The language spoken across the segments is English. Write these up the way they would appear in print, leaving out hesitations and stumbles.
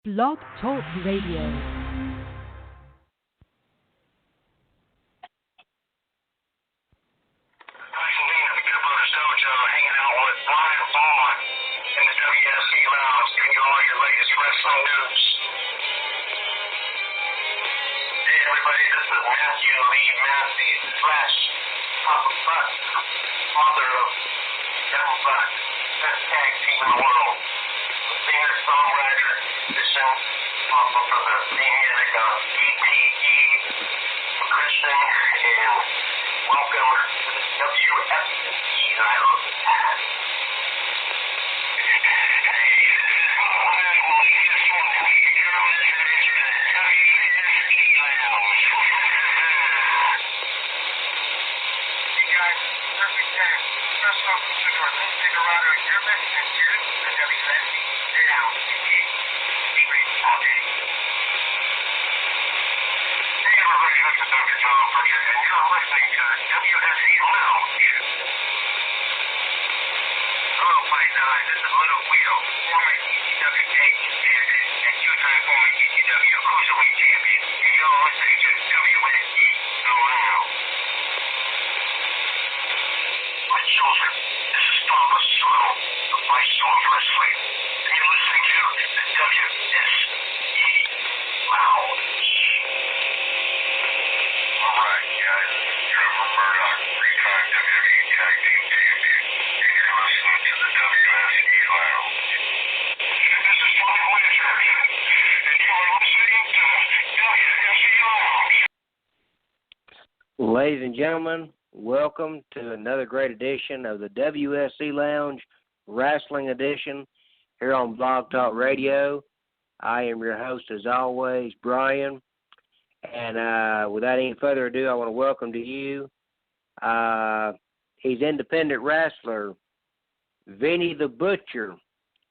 Blog Talk Radio. Dojo, hanging out with Brian Vaughn in the WSE Lounge, giving you all your latest wrestling news. Hey everybody, this is Matthew Lee Massey, slash Papa Buck, father of Devil Buck, best tag team in the world. Singer, songwriter, musician, also for the theme music on BTE, Christian, and welcome to the WSE Lounge. Ladies and gentlemen, welcome to another great edition of the WSE Lounge Wrestling Edition here on Blog Talk Radio. I am your host, as always, Brian. And without any further ado, I want to welcome to you he's independent wrestler, Vinny the Butcher.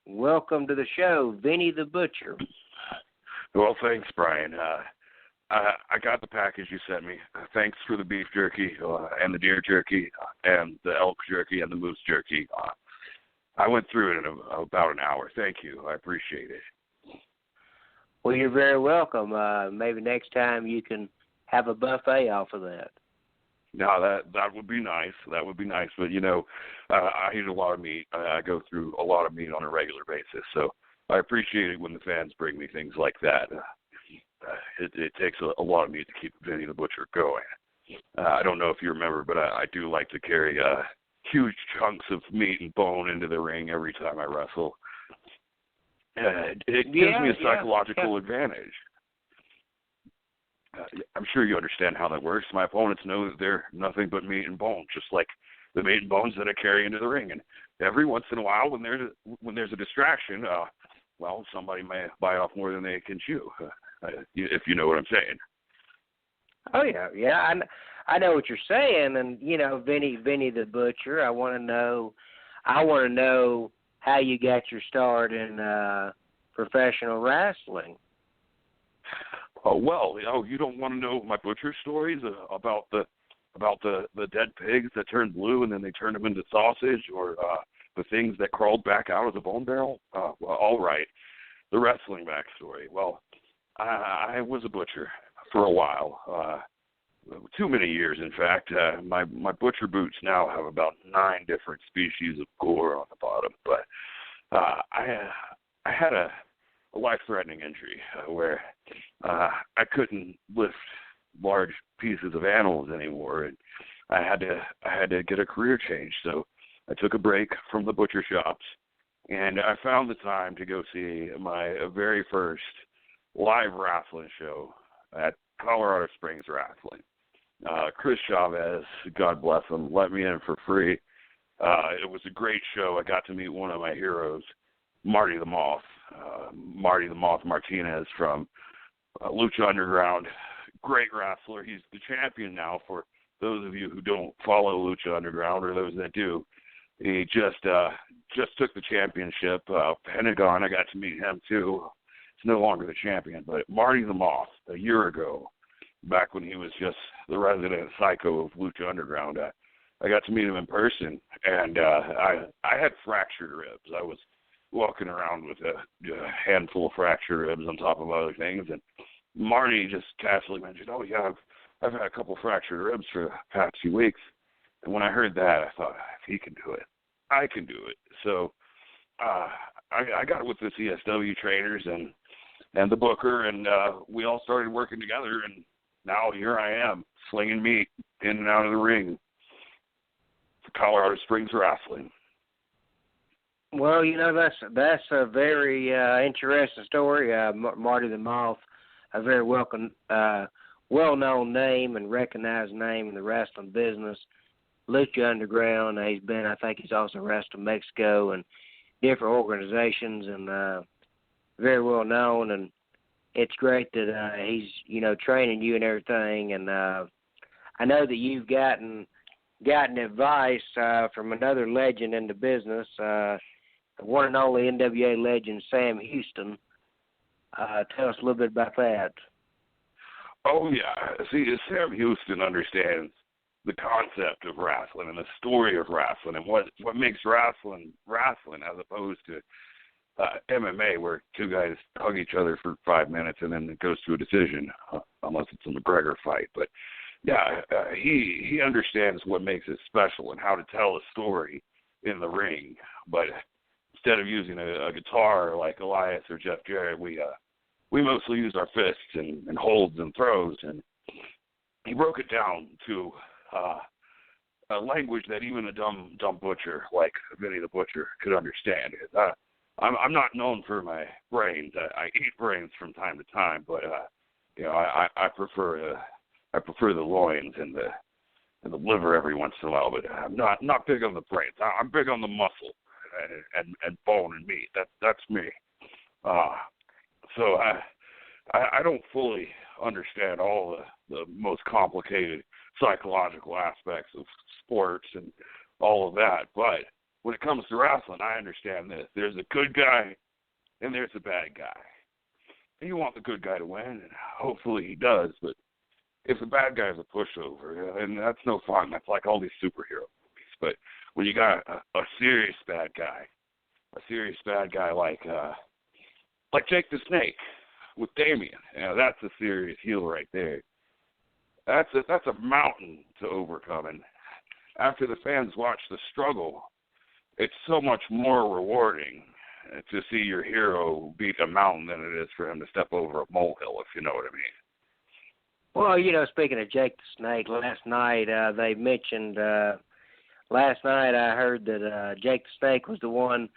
Welcome to the show, Vinny the Butcher. Well, thanks, Brian. I got the package you sent me. Thanks for the beef jerky and the deer jerky and the elk jerky and the moose jerky. I went through it in about an hour. Thank you. I appreciate it. Well, you're very welcome. Maybe next time you can have a buffet off of that. No, that would be nice. That would be nice. But, you know, I eat a lot of meat. I go through a lot of meat on a regular basis. So I appreciate it when the fans bring me things like that. It takes a lot of meat to keep Vinny the Butcher going. I don't know if you remember, but I do like to carry huge chunks of meat and bone into the ring every time I wrestle. It gives me a psychological advantage. I'm sure you understand how that works. My opponents know that they're nothing but meat and bone, just like the meat and bones that I carry into the ring. And every once in a while, when there's a distraction, well, somebody may bite off more than they can chew. If you know what I'm saying. Oh yeah. I know what you're saying, and you know, Vinny the Butcher. I want to know how you got your start in professional wrestling. Oh well, you don't want to know my butcher stories about the dead pigs that turned blue and then they turned them into sausage, or the things that crawled back out of the bone barrel. Well, all right, the wrestling backstory. Well, I was a butcher for a while, too many years, in fact. My butcher boots now have about 9 different species of gore on the bottom, but I had a life-threatening injury where I couldn't lift large pieces of animals anymore, and I had to get a career change. So I took a break from the butcher shops, and I found the time to go see my very first live wrestling show at Colorado Springs Wrestling. Chris Chavez, God bless him, let me in for free. It was a great show. I got to meet one of my heroes, Marty the Moth Martinez from Lucha Underground. Great wrestler. He's the champion now. For those of you who don't follow Lucha Underground, or those that do, he just took the championship. Pentagon, I got to meet him too. He's no longer the champion, but Marty the Moth, a year ago, back when he was just the resident psycho of Lucha Underground, I got to meet him in person, and I had fractured ribs. I was walking around with a handful of fractured ribs on top of other things, and Marty just casually mentioned, "Oh yeah, I've had a couple fractured ribs for the past few weeks." And when I heard that, I thought, if he can do it, I can do it. So I got with the CSW trainers and the booker, and we all started working together, and now here I am, slinging meat in and out of the ring for Colorado Springs Wrestling. Well, that's a very interesting story. Marty the Moth, a very well-known name and recognized name in the wrestling business. Lucha Underground. I think he's also wrestled in Mexico and different organizations, and very well known. And it's great that he's training you and everything. And I know that you've gotten advice from another legend in the business, the one and only NWA legend Sam Houston. Tell us a little bit about that. Oh yeah, see, Sam Houston understands the concept of wrestling and the story of wrestling and what makes wrestling as opposed to MMA, where two guys hug each other for 5 minutes and then it goes to a decision, unless it's a McGregor fight. But yeah, he understands what makes it special and how to tell a story in the ring. But instead of using a guitar like Elias or Jeff Jarrett, we mostly use our fists and holds and throws. And he broke it down to a language that even a dumb butcher like Vinny the Butcher could understand. I'm not known for my brains. I eat brains from time to time, but I prefer the loins and the liver every once in a while. But I'm not big on the brains. I'm big on the muscle and bone and meat. That's me. So I don't fully understand all the most complicated psychological aspects of sports and all of that. But when it comes to wrestling, I understand this. There's a good guy and there's a bad guy. And you want the good guy to win, and hopefully he does. But if the bad guy is a pushover, and that's no fun. That's like all these superhero movies. But when you got a serious bad guy like Jake the Snake with Damien, that's a serious heel right there. That's a mountain to overcome, and after the fans watch the struggle, it's so much more rewarding to see your hero beat a mountain than it is for him to step over a molehill, if you know what I mean. Well, speaking of Jake the Snake, last night they mentioned. Last night I heard that Jake the Snake was the one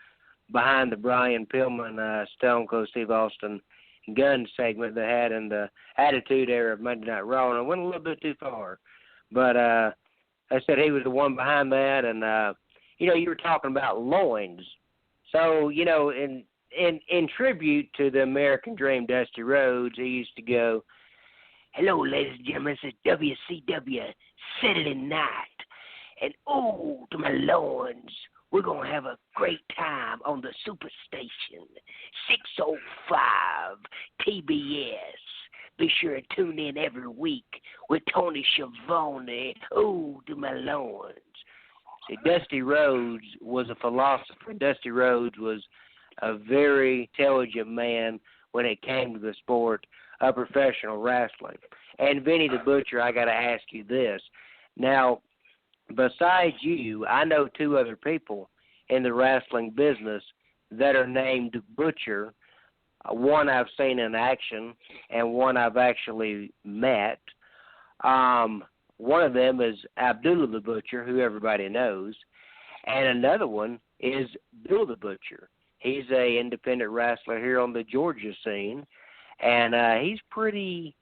behind the Brian Pillman, Stone Cold Steve Austin gun segment they had in the Attitude Era of Monday Night Raw, and I went a little bit too far. But they said he was the one behind that, and you were talking about loins. So, in tribute to the American Dream, Dusty Rhodes, he used to go, "Hello, ladies and gentlemen, this is WCW Saturday night, and to my loins, we're going to have a great time on the Superstation, 605 TBS. Be sure to tune in every week with Tony Schiavone. To my loins." See, Dusty Rhodes was a philosopher. Dusty Rhodes was a very intelligent man when it came to the sport of professional wrestling. And Vinny the Butcher, I got to ask you this. Now, besides you, I know two other people in the wrestling business that are named Butcher. One I've seen in action, and one I've actually met. One of them is Abdullah the Butcher, who everybody knows, and another one is Bill the Butcher. He's a independent wrestler here on the Georgia scene, and he's pretty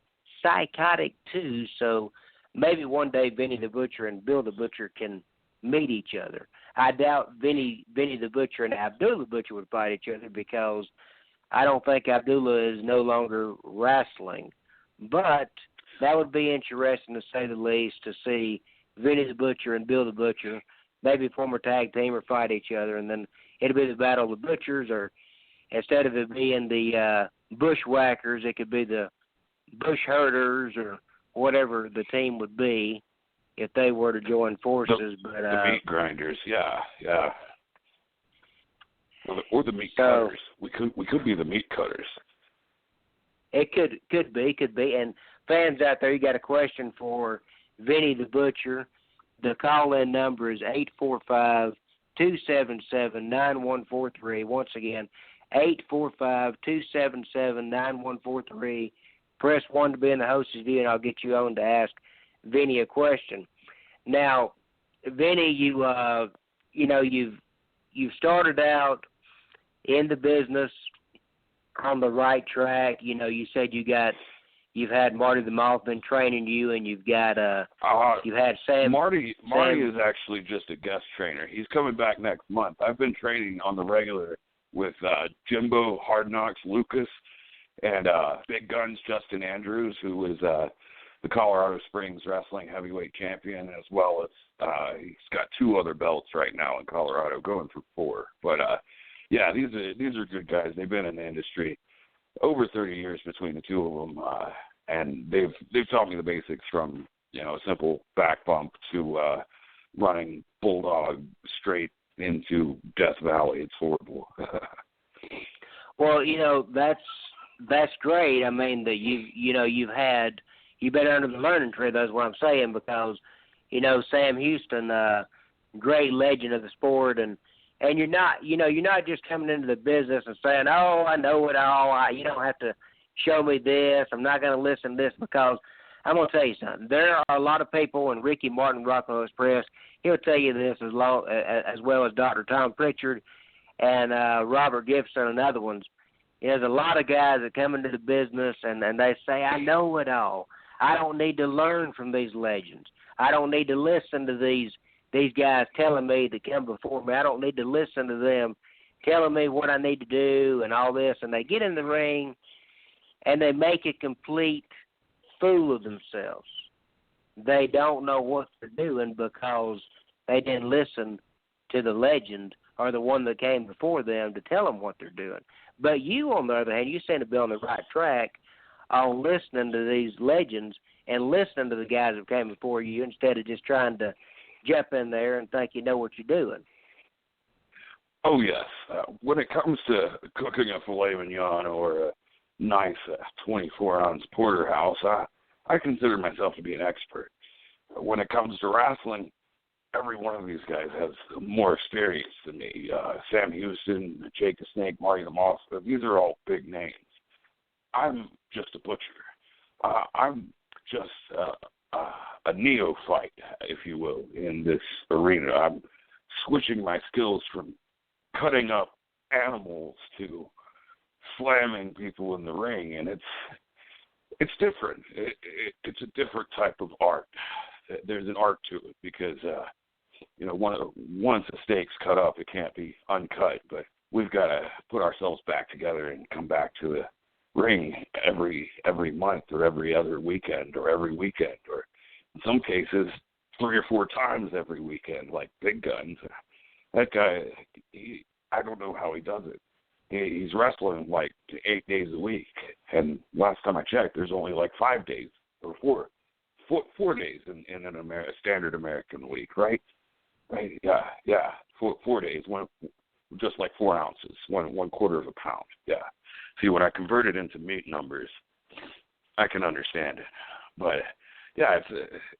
psychotic too. So maybe one day Vinny the Butcher and Bill the Butcher can meet each other. I doubt Vinny the Butcher and Abdullah the Butcher would fight each other, because I don't think Abdullah is no longer wrestling. But that would be interesting, to say the least, to see Vinny the Butcher and Bill the Butcher maybe form a tag team or fight each other, and then it'll be the Battle of the Butchers, or instead of it being the Bushwhackers, it could be the Bush Herders, or whatever the team would be if they were to join forces. The Meat Grinders, yeah. or the meat So cutters. We could be the meat cutters. it could be. And fans out there, you got a question for Vinny the Butcher? The call-in number is 845-277-9143. Once again, 845-277-9143. Press 1 to be in the host's view, and I'll get you on to ask Vinny a question. Now, Vinny, you've started out in the business on the right track. You know, you said you've had Marty the Mothman training you, and you've had Sam. Marty is actually just a guest trainer. He's coming back next month. I've been training on the regular with Jimbo Hard Knocks Lucas and Big Guns Justin Andrews, who is the Colorado Springs Wrestling Heavyweight Champion, as well as he's got 2 other belts right now in Colorado, going for 4. But yeah, these are good guys. They've been in the industry over 30 years between the 2 of them, and they've taught me the basics from a simple back bump to running bulldog straight into Death Valley. It's horrible. Well, that's great. I mean, that you've been under the learning tree. That's what I'm saying, because Sam Houston, great legend of the sport, and you're not just coming into the business and saying, oh, I know it all. You don't have to show me this. I'm not going to listen to this, because I'm going to tell you something. There are a lot of people, and Ricky Martin, Rocco Express, he'll tell you this as well as Dr. Tom Pritchard and Robert Gibson and other ones. There's a lot of guys that come into the business and they say, I know it all. I don't need to learn from these legends. I don't need to listen to these guys telling me that come before me. I don't need to listen to them telling me what I need to do and all this. And they get in the ring and they make a complete fool of themselves. They don't know what they're doing because they didn't listen to the legend or the one that came before them to tell them what they're doing. But you, on the other hand, you seem to be on the right track on listening to these legends and listening to the guys that came before you, instead of just trying to jump in there and think you know what you're doing. Oh, yes. When it comes to cooking a filet mignon or a nice 24-ounce porterhouse, I consider myself to be an expert. When it comes to wrestling, every one of these guys has more experience than me. Sam Houston, Jake the Snake, Marty the Moth, these are all big names. I'm just a butcher. I'm just a neophyte, if you will, in this arena. I'm switching my skills from cutting up animals to slamming people in the ring, and it's different. It's a different type of art. There's an art to it because once the steak's cut up, it can't be uncut. But we've got to put ourselves back together and come back to the ring every month or every other weekend or every weekend, or in some cases 3 or 4 times every weekend, like Big Guns. That guy, I don't know how he does it. He's wrestling like 8 days a week, and last time I checked, there's only like 5 days or 4 days in a standard American week, right? Right? Yeah. 4 days, just like 4 ounces, one quarter of a pound. Yeah. See, when I convert it into meat numbers, I can understand it. But yeah,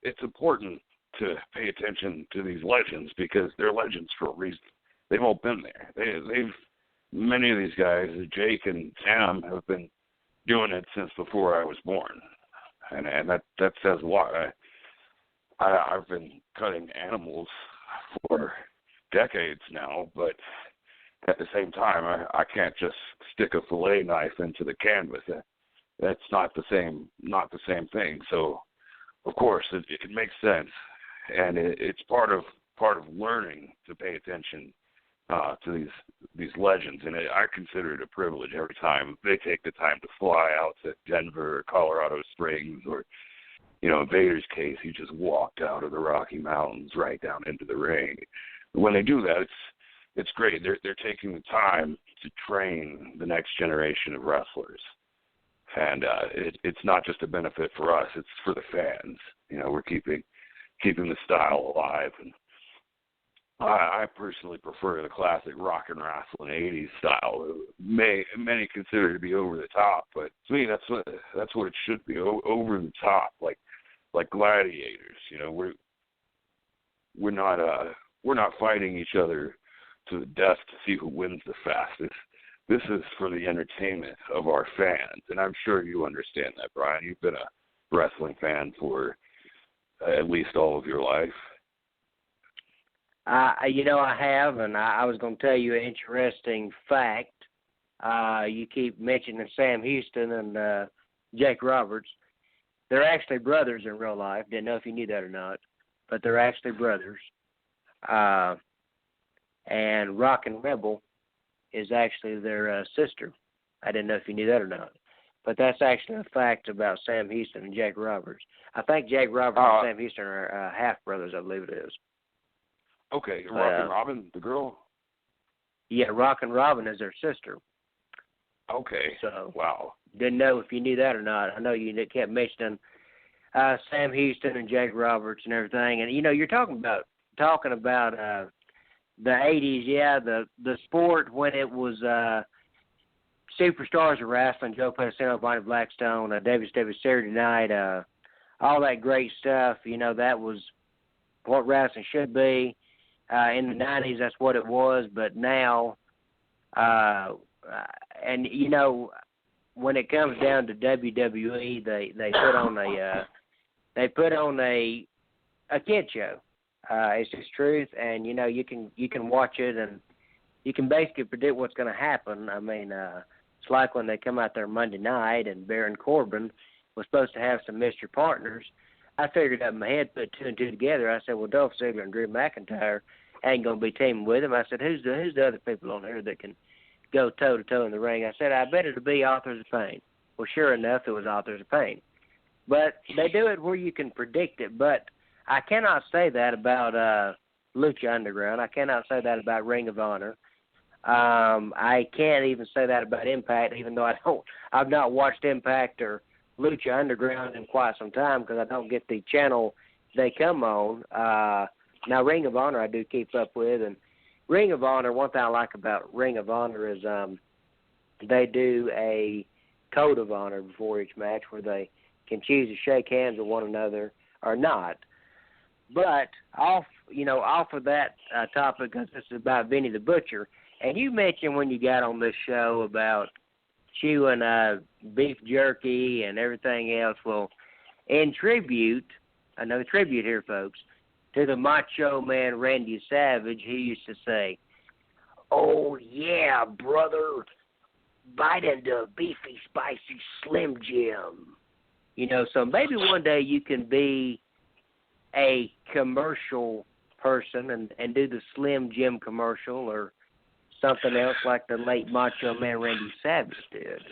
it's important to pay attention to these legends because they're legends for a reason. They've all been there. Many of these guys, Jake and Sam, have been doing it since before I was born, and that says a lot. I've been cutting animals for decades now, but at the same time, I can't just stick a fillet knife into the canvas. That's not the same thing. So, of course, it makes sense, and it's part of learning to pay attention to these legends, and I consider it a privilege every time they take the time to fly out to Denver or Colorado Springs, or in Vader's case, he just walked out of the Rocky Mountains right down into the ring. When they do that, it's great. They're taking the time to train the next generation of wrestlers, and it's not just a benefit for us; it's for the fans. We're keeping the style alive, and I personally prefer the classic rock and wrestling '80s style. Many consider it to be over the top, but to me, that's what it should be, over the top, like gladiators. We're not fighting each other to the death to see who wins the fastest. This is for the entertainment of our fans, and I'm sure you understand that, Brian. You've been a wrestling fan for at least all of your life. I have, and I was going to tell you an interesting fact. You keep mentioning Sam Houston and Jake Roberts. They're actually brothers in real life. Didn't know if you knew that or not, but they're actually brothers. And Rockin' Rebel is actually their sister. I didn't know if you knew that or not. But that's actually a fact about Sam Houston and Jake Roberts. I think Jake Roberts and Sam Houston are half-brothers, I believe it is. Okay, Rockin' Robin, the girl? Yeah, Rockin' Robin is their sister. Okay, so, wow. Didn't know if you knew that or not. I know you kept mentioning Sam Houston and Jake Roberts and everything. And, you're talking about the 80s, yeah, the sport when it was Superstars of Wrestling, Joe Pedicino, Bonnie Blackstone, WSE Saturday Night, all that great stuff. That was what wrestling should be. In the 90s, that's what it was. But now, and when it comes down to WWE, they put on a kid show. It's just truth, and you can watch it, and you can basically predict what's going to happen. I mean, it's like when they come out there Monday night, and Baron Corbin was supposed to have some mystery partners. I figured out in my head, put two and two together. I said, well, Dolph Ziggler and Drew McIntyre ain't going to be teaming with him. I said, who's the other people on here that can go toe-to-toe in the ring? I said, I bet it'll be Authors of Pain. Well, sure enough, it was Authors of Pain. But they do it where you can predict it. But I cannot say that about Lucha Underground. I cannot say that about Ring of Honor. I can't even say that about Impact, even though I've not watched Impact or Lucha Underground in quite some time because I don't get the channel they come on. Now, Ring of Honor I do keep up with, and Ring of Honor, one thing I like about Ring of Honor is they do a code of honor before each match where they can choose to shake hands with one another or not. But off of that topic, because this is about Vinny the Butcher, and you mentioned when you got on this show about chewing beef jerky and everything else. Well, in tribute, another tribute here, folks, to the Macho Man Randy Savage, he used to say, "Oh yeah, brother, bite into a beefy, spicy Slim Jim." So maybe one day you can be a commercial person and do the Slim Jim commercial or something else like the late Macho Man Randy Savage did.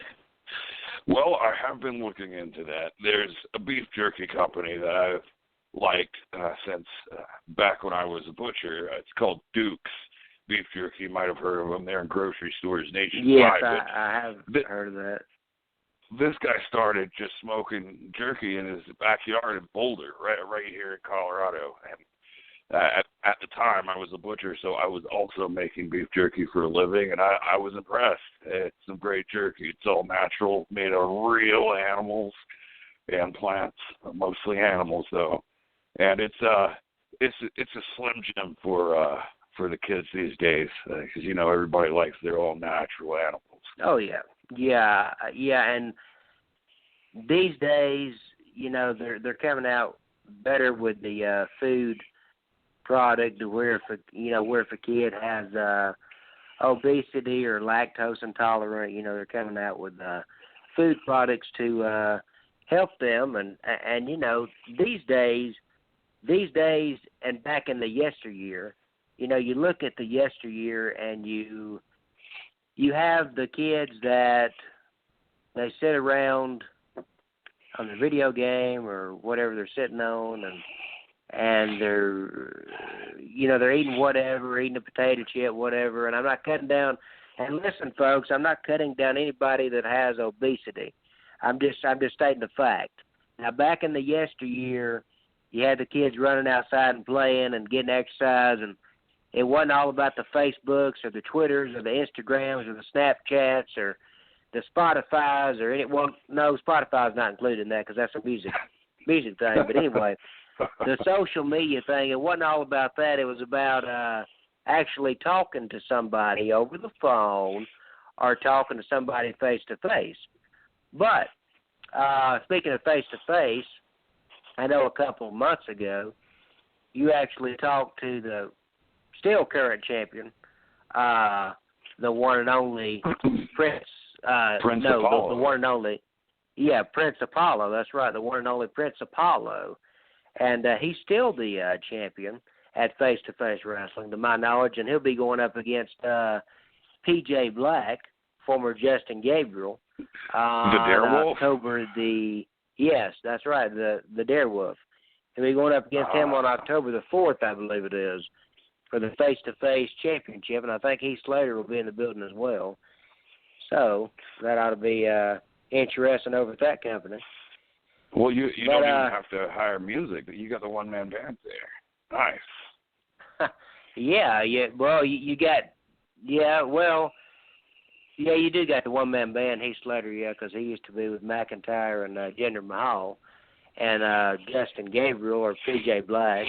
Well, I have been looking into that. There's a beef jerky company that I've liked since back when I was a butcher. It's called Duke's Beef Jerky. You might have heard of them. They're in grocery stores nationwide. Yes, I have heard of that. This guy started just smoking jerky in his backyard in Boulder, right here in Colorado. And at the time, I was a butcher, so I was also making beef jerky for a living, and I was impressed. It's some great jerky. It's all natural, made of real animals and plants, mostly animals, though. And it's a Slim Jim for the kids these days, because everybody likes their all natural animals. Oh yeah, and these days, they're coming out better with the food product, to where if a kid has obesity or lactose intolerant, they're coming out with food products to help them, and these days and back in the yesteryear, you look at the yesteryear and you have the kids that they sit around on the video game or whatever they're sitting on, and they're eating whatever, eating a potato chip, whatever. And I'm not cutting down. And listen, folks, I'm not cutting down anybody that has obesity. I'm just stating the fact. Now, back in the yesteryear, you had the kids running outside and playing and getting exercise, and it wasn't all about the Facebooks or the Twitters or the Instagrams or the Snapchats or the Spotify's or any. Well, no, Spotify's not included in that because that's a music thing. But anyway, the social media thing, it wasn't all about that. It was about actually talking to somebody over the phone or talking to somebody face to face. But speaking of face to face, I know a couple of months ago you actually talked to the still current champion, the one and only Prince. Apollo. The one and only. Yeah, Prince Apollo. That's right, the one and only Prince Apollo, and he's still the champion at face-to-face wrestling, to my knowledge, and he'll be going up against P.J. Black, former Justin Gabriel. The Darewolf? Yes, that's right, the Darewolf. He'll be going up against him on October the 4th, I believe it is, for the face-to-face championship, and I think Heath Slater will be in the building as well. So that ought to be interesting over at that company. Well, you don't even have to hire music. You got the one-man band there. Nice. Yeah. Well, you got, you do got the one-man band, Heath Slater, because he used to be with McIntyre and Jinder Mahal, and Justin Gabriel or P.J. Black,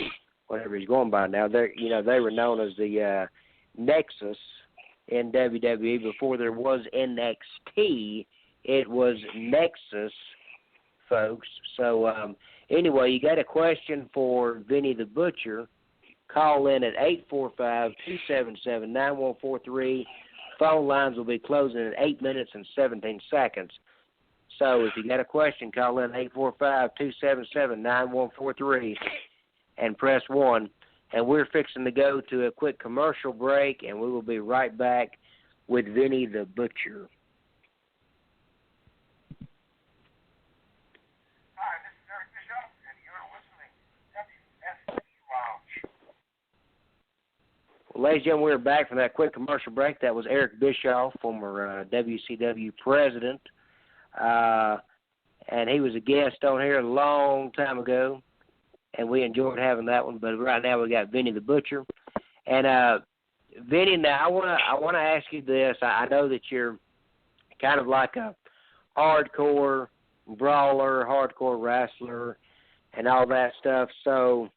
whatever he's going by now. They were known as the Nexus in WWE before there was NXT. It was Nexus, folks. So anyway, you got a question for Vinny the Butcher, call in at 845-277-9143. Phone lines will be closing in 8 minutes and 17 seconds. So if you got a question, call in 845-277-9143 and press 1. And we're fixing to go to a quick commercial break, and we will be right back with Vinny the Butcher. Hi, this is Eric Bishop, and you're listening to WSE Lounge. Well, ladies and gentlemen, we're back from that quick commercial break. That was Eric Bischoff, former WCW president. And he was a guest on here a long time ago, and we enjoyed having that one. But right now we got Vinny the Butcher. And Vinny, now I want to ask you this. I know that you're kind of like a hardcore brawler, hardcore wrestler, and all that stuff. So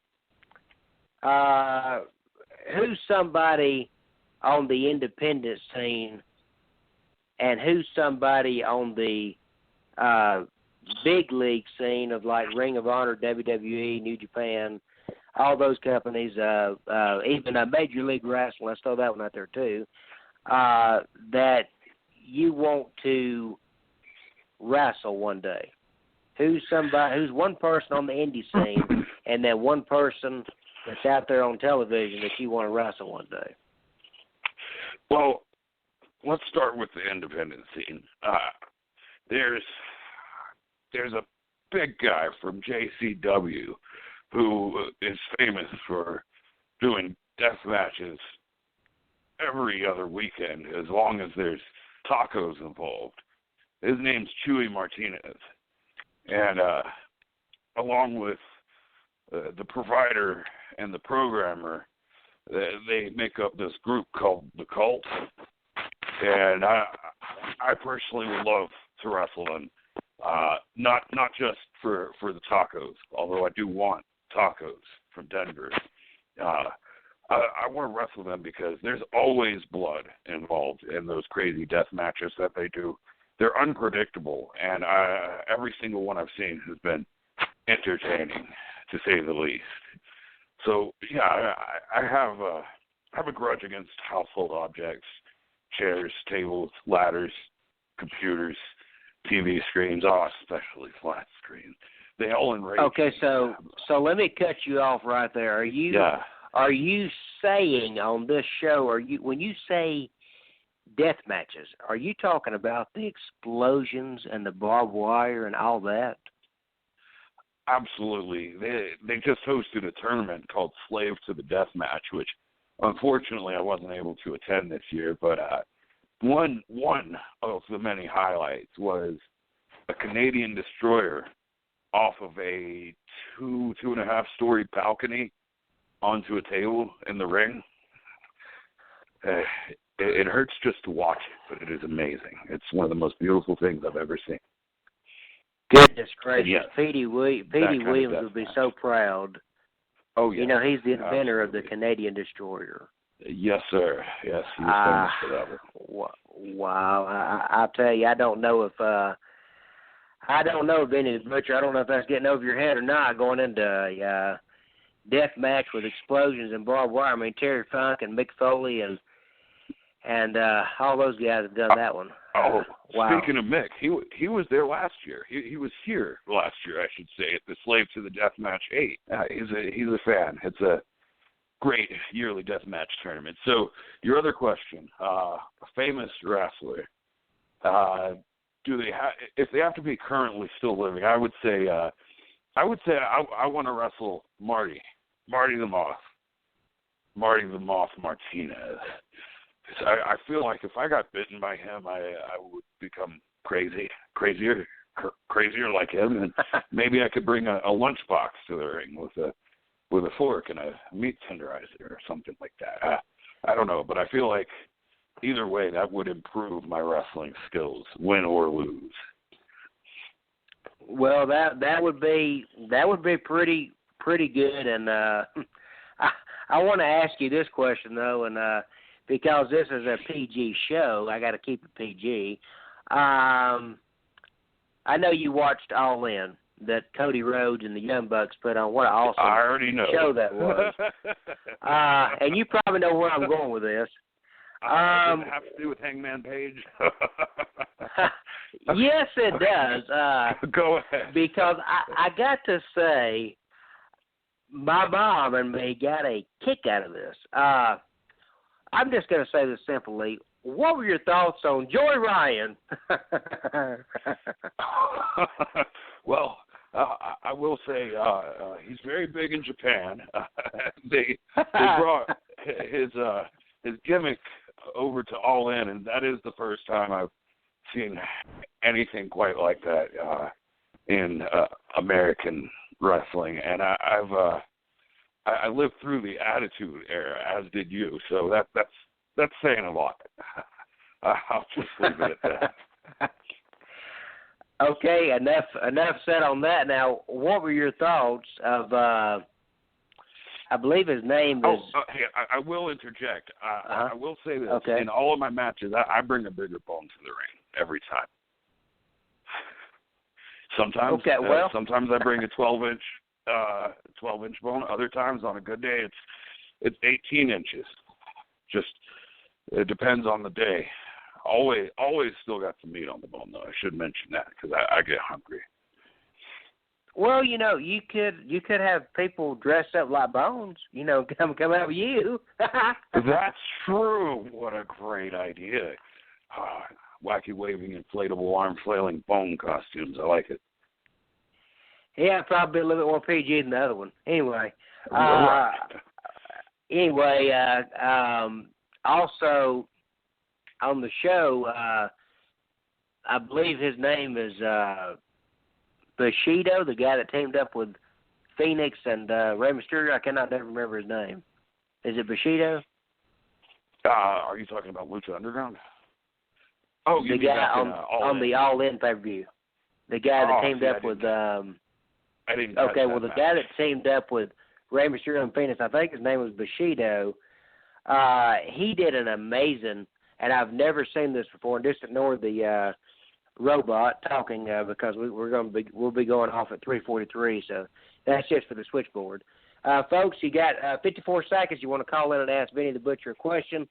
who's somebody on the independent scene and who's somebody on the big league scene of like Ring of Honor, WWE, New Japan, all those companies, even Major League Wrestling, let's throw that one out there too, that you want to wrestle one day? Who's one person on the indie scene and then one person that's out there on television that you want to wrestle one day? Well, let's start with the independent scene. There's a big guy from JCW who is famous for doing death matches every other weekend as long as there's tacos involved. His name's Chuy Martinez. And along with the provider and the programmer, they make up this group called The Cult. And I personally would love to wrestle them. Not just for the tacos, although I do want tacos from Denver. I want to wrestle them because there's always blood involved in those crazy death matches that they do. They're unpredictable, and every single one I've seen has been entertaining, to say the least. So yeah, I have a grudge against household objects, chairs, tables, ladders, computers, TV screens, especially flat screens. They all enrage. Okay, so let me cut you off right there. Are you saying on this show, when you say death matches, are you talking about the explosions and the barbed wire and all that? Absolutely. They just hosted a tournament called Slave to the Death Match, which unfortunately I wasn't able to attend this year, but one of the many highlights was a Canadian destroyer off of a 2.5 story balcony onto a table in the ring. it hurts just to watch it, but it is amazing. It's one of the most beautiful things I've ever seen. Goodness gracious, yes, Petey Williams would be so proud. Oh, yeah. You know, he's the inventor Absolutely. of the Canadian destroyer. Yes, sir. Yes, he was famous for that one. Wow. I'll tell you, I don't know if Vinny the Butcher, I don't know if that's getting over your head or not, going into a death match with explosions and barbed wire. I mean, Terry Funk and Mick Foley and all those guys have done that one. Oh, wow. Speaking of Mick, he was there last year. He was here last year, I should say, at the Slave to the Death Match 8. He's a fan. It's a great yearly death match tournament. So your other question, a famous wrestler, do they if they have to be currently still living? I would say I want to wrestle Marty the Moth Martinez. I feel like if I got bitten by him, I would become crazier like him, and maybe I could bring a lunchbox to the ring with a fork and a meat tenderizer or something like that. I don't know, but I feel like either way that would improve my wrestling skills, win or lose. Well, that would be pretty good, and I want to ask you this question though, and because this is a PG show, I got to keep it PG. I know you watched All In that Cody Rhodes and the Young Bucks put on. What an awesome I already know. show that was. And you probably know where I'm going with this. Does it have to do with Hangman Page? Yes, it does. Go ahead. Because I got to say, my mom and me got a kick out of this. I'm just going to say this simply. What were your thoughts on Joey Ryan? Well, I will say he's very big in Japan. They brought his gimmick over to All In, and that is the first time I've seen anything quite like that in American wrestling. And I lived through the Attitude Era, as did you. So that's saying a lot. I'll just leave it at that. Okay, enough said on that. Now, what were your thoughts of? I believe his name is. Hey, I will interject. I will say this: okay. In all of my matches, I bring a bigger bone to the ring every time. Sometimes, sometimes I bring a 12-inch bone. Other times, on a good day, it's 18 inches. Just it depends on the day. Always still got some meat on the bone, though. I should mention that because I get hungry. Well, you know, you could have people dressed up like Bones. You know, come out with you. That's true. What a great idea. Wacky waving, inflatable arm flailing bone costumes. I like it. Yeah, probably a little bit more PG than the other one. Anyway. Right. Also on the show, I believe his name is Bushido, the guy that teamed up with Phoenix and Rey Mysterio. I cannot never remember his name. Is it Bushido? Are you talking about Lucha Underground? Oh, the guy on the All In pay-per-view. The guy that teamed up with. I didn't. Okay, well, the guy that teamed up with Rey Mysterio and Phoenix, I think his name was Bushido. He did an amazing, and I've never seen this before. And just ignore the robot talking because we'll be going off at 3:43. So that's just for the switchboard. Folks, you got 54 seconds. You want to call in and ask Vinny the Butcher a question.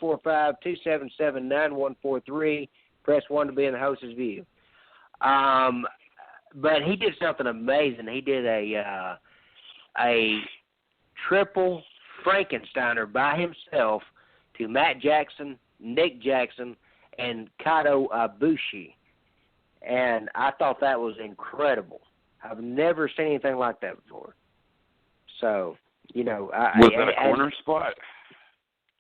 845-277-9143. Press 1 to be in the host's view. But he did something amazing. He did a triple Frankensteiner by himself to Matt Jackson, Nick Jackson, and Kato Ibushi. And I thought that was incredible. I've never seen anything like that before. So, you know. Was that a corner spot?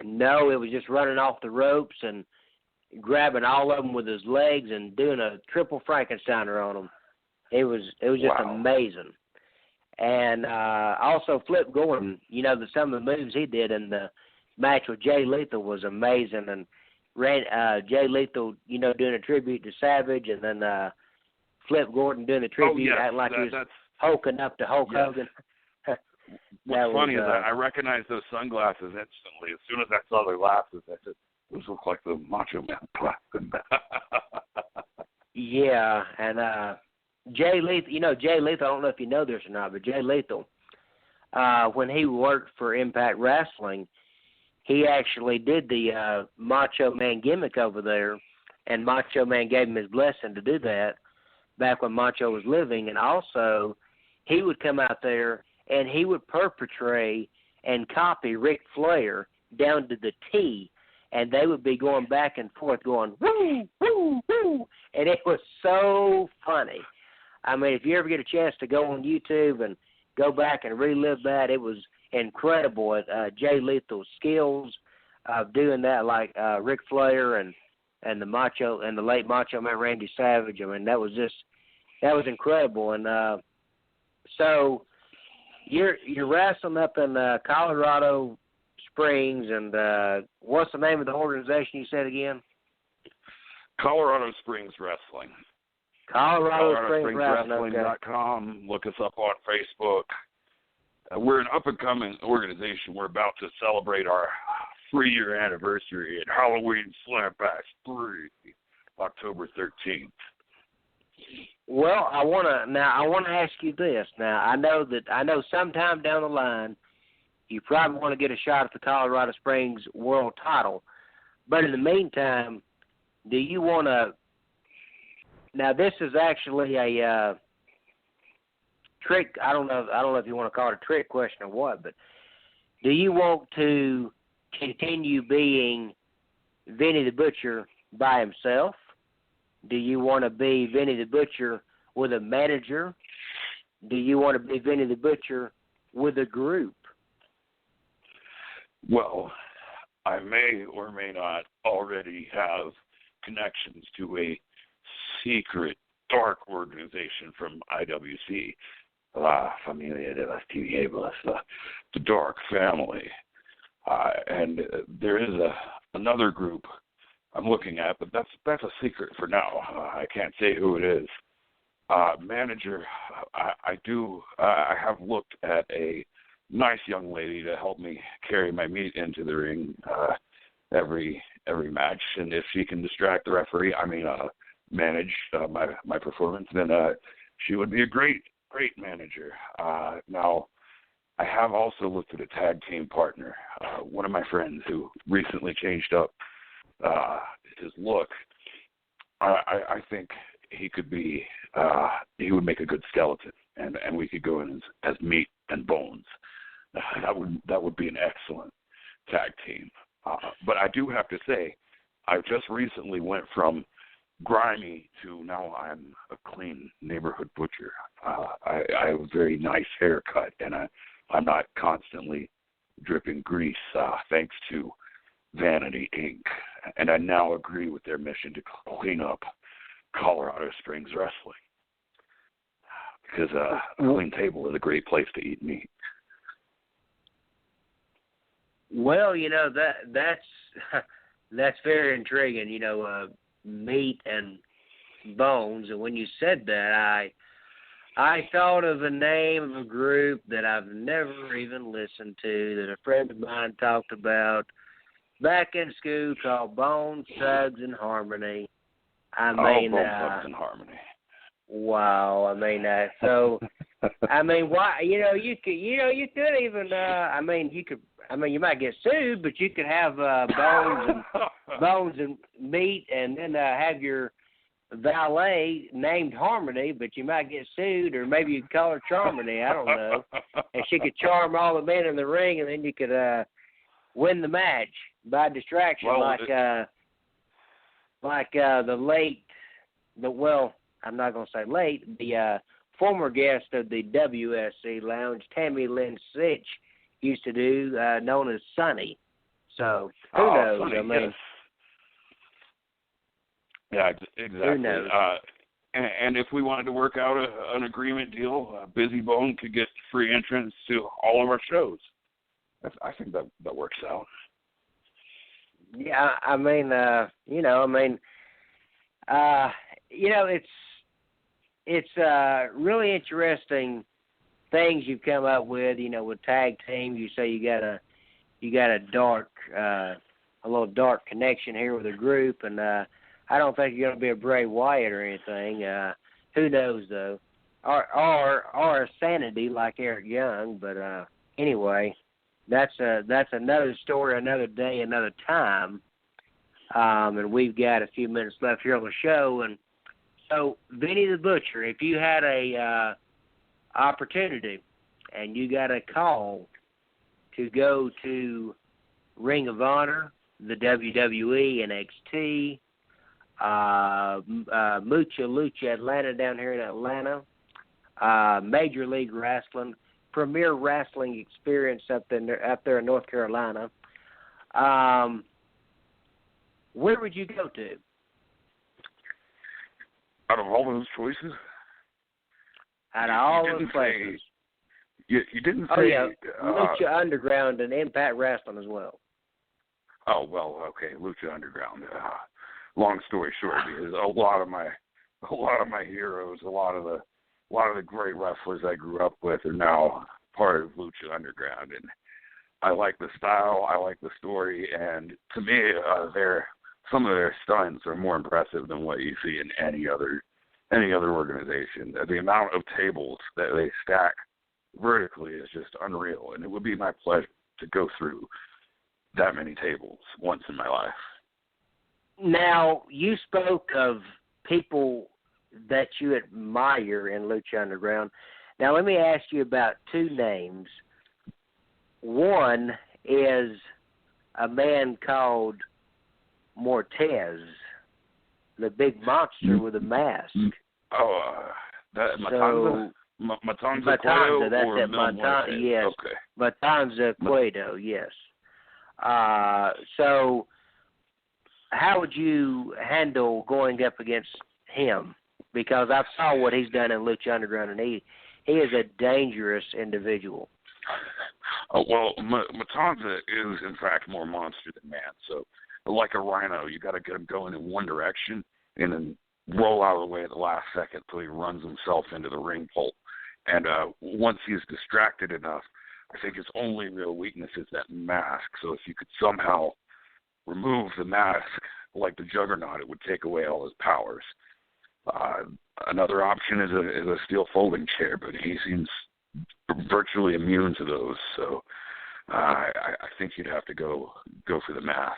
No, it was just running off the ropes and grabbing all of them with his legs and doing a triple Frankensteiner on them. It was just amazing. And also Flip Gordon, you know, some of the moves he did in the match with Jay Lethal was amazing, and Jay Lethal, doing a tribute to Savage, and then Flip Gordon doing the tribute, acting like he was hulking up to Hulk Hogan. What's funny is I recognized those sunglasses instantly. As soon as I saw their glasses, I said, those look like the Macho Man glasses. Yeah, and Jay Lethal, Jay Lethal, I don't know if you know this or not, but Jay Lethal, when he worked for Impact Wrestling, he actually did the Macho Man gimmick over there, and Macho Man gave him his blessing to do that back when Macho was living. And also, he would come out there and he would perpetrate and copy Ric Flair down to the T, and they would be going back and forth going, woo, woo, woo, and it was so funny. I mean, if you ever get a chance to go on YouTube and go back and relive that, it was incredible at Jay Lethal's skills of doing that, like Ric Flair and the late Macho Man Randy Savage. I mean, that was incredible. And so you're wrestling up in Colorado Springs, and what's the name of the organization you said again? Colorado Springs Wrestling. Colorado Springs Wrestling.com. Look us up on Facebook. We're an up-and-coming organization. We're about to celebrate our 3-year anniversary at Halloween Slam Bash 3, October 13th. Well, I want to ask you this. Now, I know sometime down the line, you probably want to get a shot at the Colorado Springs World Title, but in the meantime, do you want to? Now, this is actually a trick. I don't know if you want to call it a trick question or what, but do you want to continue being Vinny the Butcher by himself? Do you want to be Vinny the Butcher with a manager? Do you want to be Vinny the Butcher with a group? Well, I may or may not already have connections to a secret dark organization from IWC, La Familia de las Tinieblas, the Dark Family. And there is another group I'm looking at, but that's a secret for now. I can't say who it is. Manager, I have looked at a nice young lady to help me carry my meat into the ring every match, and if she can distract the referee, manage my performance, then she would be a great manager. Now, I have also looked at a tag team partner. One of my friends who recently changed up his look, I think he would make a good skeleton, and we could go in as meat and bones. That would be an excellent tag team. But I do have to say, I just recently went from grimy to now I'm a clean neighborhood butcher. I have a very nice haircut, and I'm not constantly dripping grease thanks to Vanity Inc. And I now agree with their mission to clean up Colorado Springs Wrestling, because a clean table is a great place to eat meat. Well, that's very intriguing. Meat and bones. And when you said that, I thought of a name of a group that I've never even listened to, that a friend of mine talked about back in school, called Bone Thugs and Harmony. Bone Thugs and Harmony. Wow, so why? You could even, you might get sued, but you could have bones and meat, and then have your valet named Harmony, but you might get sued, or maybe you'd call her Charmony. I don't know. And she could charm all the men in the ring, and then you could win the match by distraction, I'm not going to say late, the former guest of the WSE Lounge, Tammy Lynn Sitch, used to do, known as Sunny. So, who knows? Sunny, yes. Yeah, exactly. Who knows? And if we wanted to work out an agreement deal, Busy Bone could get free entrance to all of our shows. I think that works out. Yeah, I mean, it's really interesting things you've come up with. With tag teams, you say you got a a little dark connection here with a group, and I don't think you're going to be a Bray Wyatt or anything. Who knows though? Or a Sanity like Eric Young, but anyway, that's another story, another day, another time. And we've got a few minutes left here on the show, and so Vinny the Butcher, if you had a opportunity and you got a call to go to Ring of Honor, the WWE, NXT, Mucha Lucha Atlanta down here in Atlanta, Major League Wrestling, Premier Wrestling Experience up there in North Carolina, where would you go to? Out of all those choices? Out of all those places. You didn't say... Oh, yeah, Lucha Underground and Impact Wrestling as well. Oh, well, okay, Lucha Underground. Long story short, because a lot of my heroes, a lot of the great wrestlers I grew up with are now part of Lucha Underground, and I like the style, I like the story, and to me, some of their stunts are more impressive than what you see in any other organization. The amount of tables that they stack vertically is just unreal, and it would be my pleasure to go through that many tables once in my life. Now, you spoke of people that you admire in Lucha Underground. Now, let me ask you about two names. One is a man called Mortez, the big monster with a mask. Oh, that so, Matanza, that's or it, Matanza, yes. Okay. Matanza Cueto, yes. So, how would you handle going up against him? Because I saw what he's done in Lucha Underground, and he is a dangerous individual. Well, Matanza is, in fact, more monster than man. So, like a rhino, you got to get him going in one direction and then roll out of the way at the last second until he runs himself into the ring pole. And once he's distracted enough, I think his only real weakness is that mask. So if you could somehow remove the mask like the Juggernaut, it would take away all his powers. Another option is a steel folding chair, but he seems virtually immune to those. So I think you'd have to go for the mask.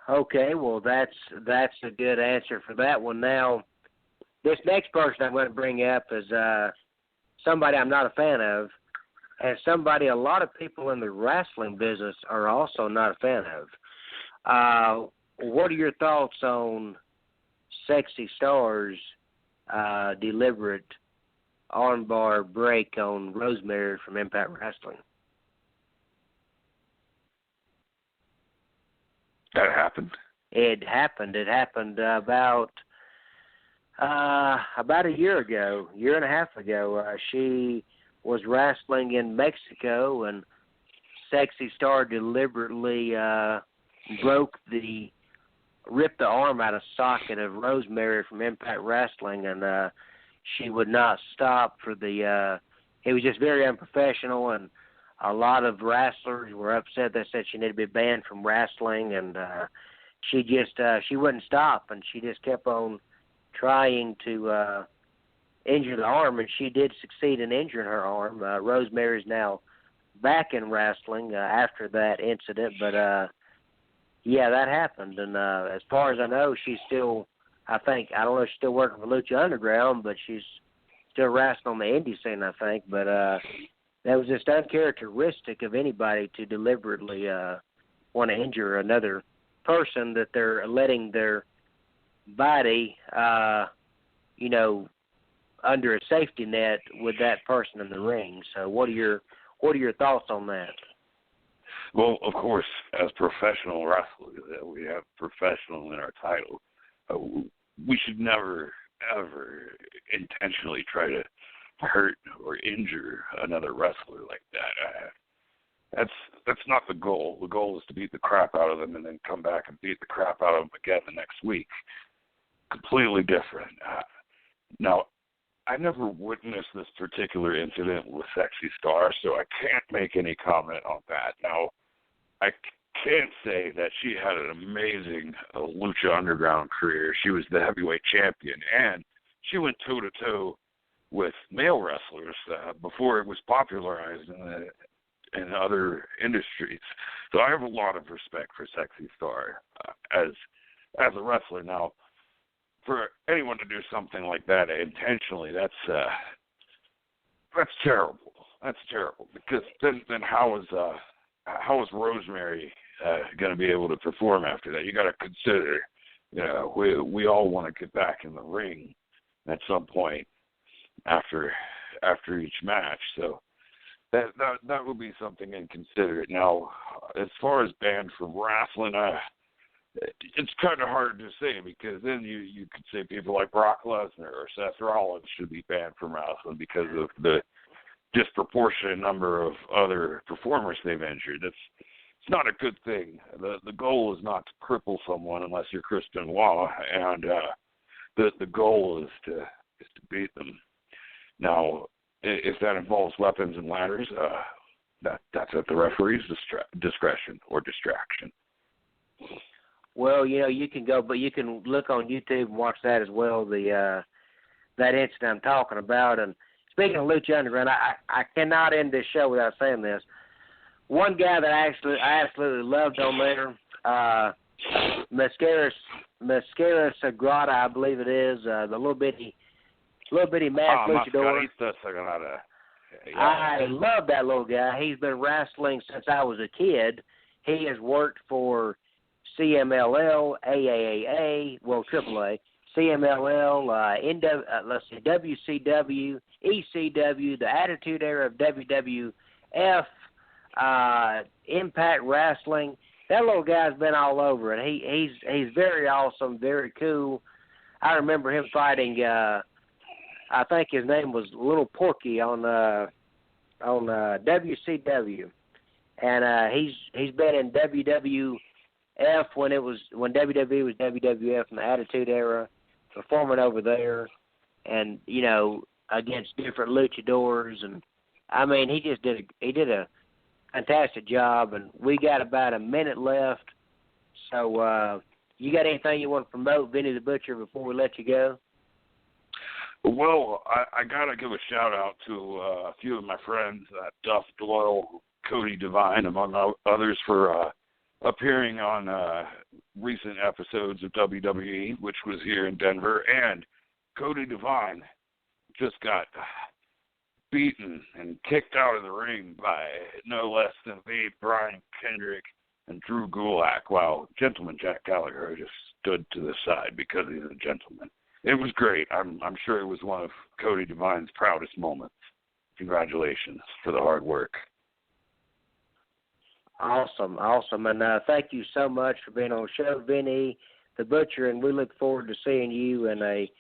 Okay, well that's a good answer for that one. Now, this next person I'm going to bring up is somebody I'm not a fan of, and somebody a lot of people in the wrestling business are also not a fan of. What are your thoughts on Sexy Star's deliberate armbar break on Rosemary from Impact Wrestling? That happened? It happened. It happened about a year and a half ago. She was wrestling in Mexico, and Sexy Star deliberately ripped the arm out of socket of Rosemary from Impact Wrestling, and she would not stop for it was just very unprofessional, and a lot of wrestlers were upset. They said she needed to be banned from wrestling, and she wouldn't stop, and she just kept on trying to injure the arm, and she did succeed in injuring her arm. Rosemary's now back in wrestling after that incident, but yeah, that happened, and as far as I know, she's still, I don't know if she's still working for Lucha Underground, but she's still wrestling on the indie scene, I think, but that was just uncharacteristic of anybody to deliberately want to injure another person, that they're letting their body, under a safety net with that person in the ring. So what are your thoughts on that? Well, of course, as professional wrestlers, we have professional in our title. We should never, ever intentionally try to hurt or injure another wrestler like that. that's not the goal. The goal is to beat the crap out of them and then come back and beat the crap out of them again the next week. Completely different. Now, I never witnessed this particular incident with Sexy Star, so I can't make any comment on that. Now, I can say that she had an amazing Lucha Underground career. She was the heavyweight champion, and she went toe-to-toe with male wrestlers before it was popularized in other industries. So I have a lot of respect for Sexy Star as a wrestler. Now, for anyone to do something like that intentionally, that's terrible. That's terrible, because then how is Rosemary going to be able to perform after that? You got to consider, we all want to get back in the ring at some point after each match. So that would be something inconsiderate. Now, as far as banned from wrestling, it's kind of hard to say, because then you could say people like Brock Lesnar or Seth Rollins should be banned from wrestling because of the disproportionate number of other performers they've injured. It's not a good thing. The goal is not to cripple someone unless you're Chris Benoit, and the goal is to beat them. Now, if that involves weapons and ladders, that's at the referee's discretion or distraction. Well, you can go, but you can look on YouTube and watch that as well, that incident I'm talking about. And speaking of Lucha Underground, I cannot end this show without saying this. One guy that I absolutely loved on there, Mascara Sagrada, I believe it is, the little bitty masked luchador. I love that little guy. He's been wrestling since I was a kid. He has worked for CMLL, AAA, well, AAA, CMLL, WCW, ECW, the Attitude Era of WWF, Impact Wrestling. That little guy's been all over it. He's very awesome, very cool. I remember him fighting. I think his name was Little Porky on WCW, and he's been in WWF when WWE was WWF in the Attitude Era, performing over there, and against different luchadors, and I mean he did a fantastic job. And we got about a minute left, so you got anything you want to promote, Vinny the Butcher, before we let you go? Well, I got to give a shout-out to a few of my friends, Duff Doyle, Cody Devine, among others, for appearing on recent episodes of WWE, which was here in Denver. And Cody Devine just got beaten and kicked out of the ring by no less than Brian Kendrick and Drew Gulak, while Gentleman Jack Gallagher just stood to the side because he's a gentleman. It was great. I'm sure it was one of Cody Devine's proudest moments. Congratulations for the hard work. Awesome. And thank you so much for being on the show, Vinny the Butcher, and we look forward to seeing you in a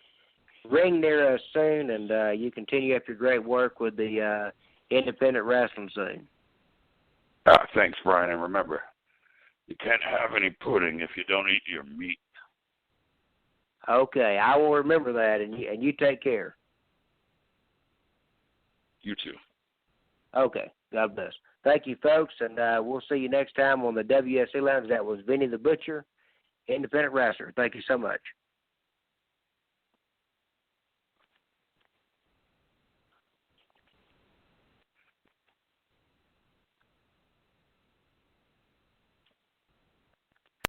ring near us soon, and you continue up your great work with the independent wrestling scene. Thanks, Brian, and remember, you can't have any pudding if you don't eat your meat. Okay, I will remember that, and you take care. You too. Okay, God bless. Thank you, folks, and we'll see you next time on the WSE Lounge. That was Vinny the Butcher, independent wrestler. Thank you so much.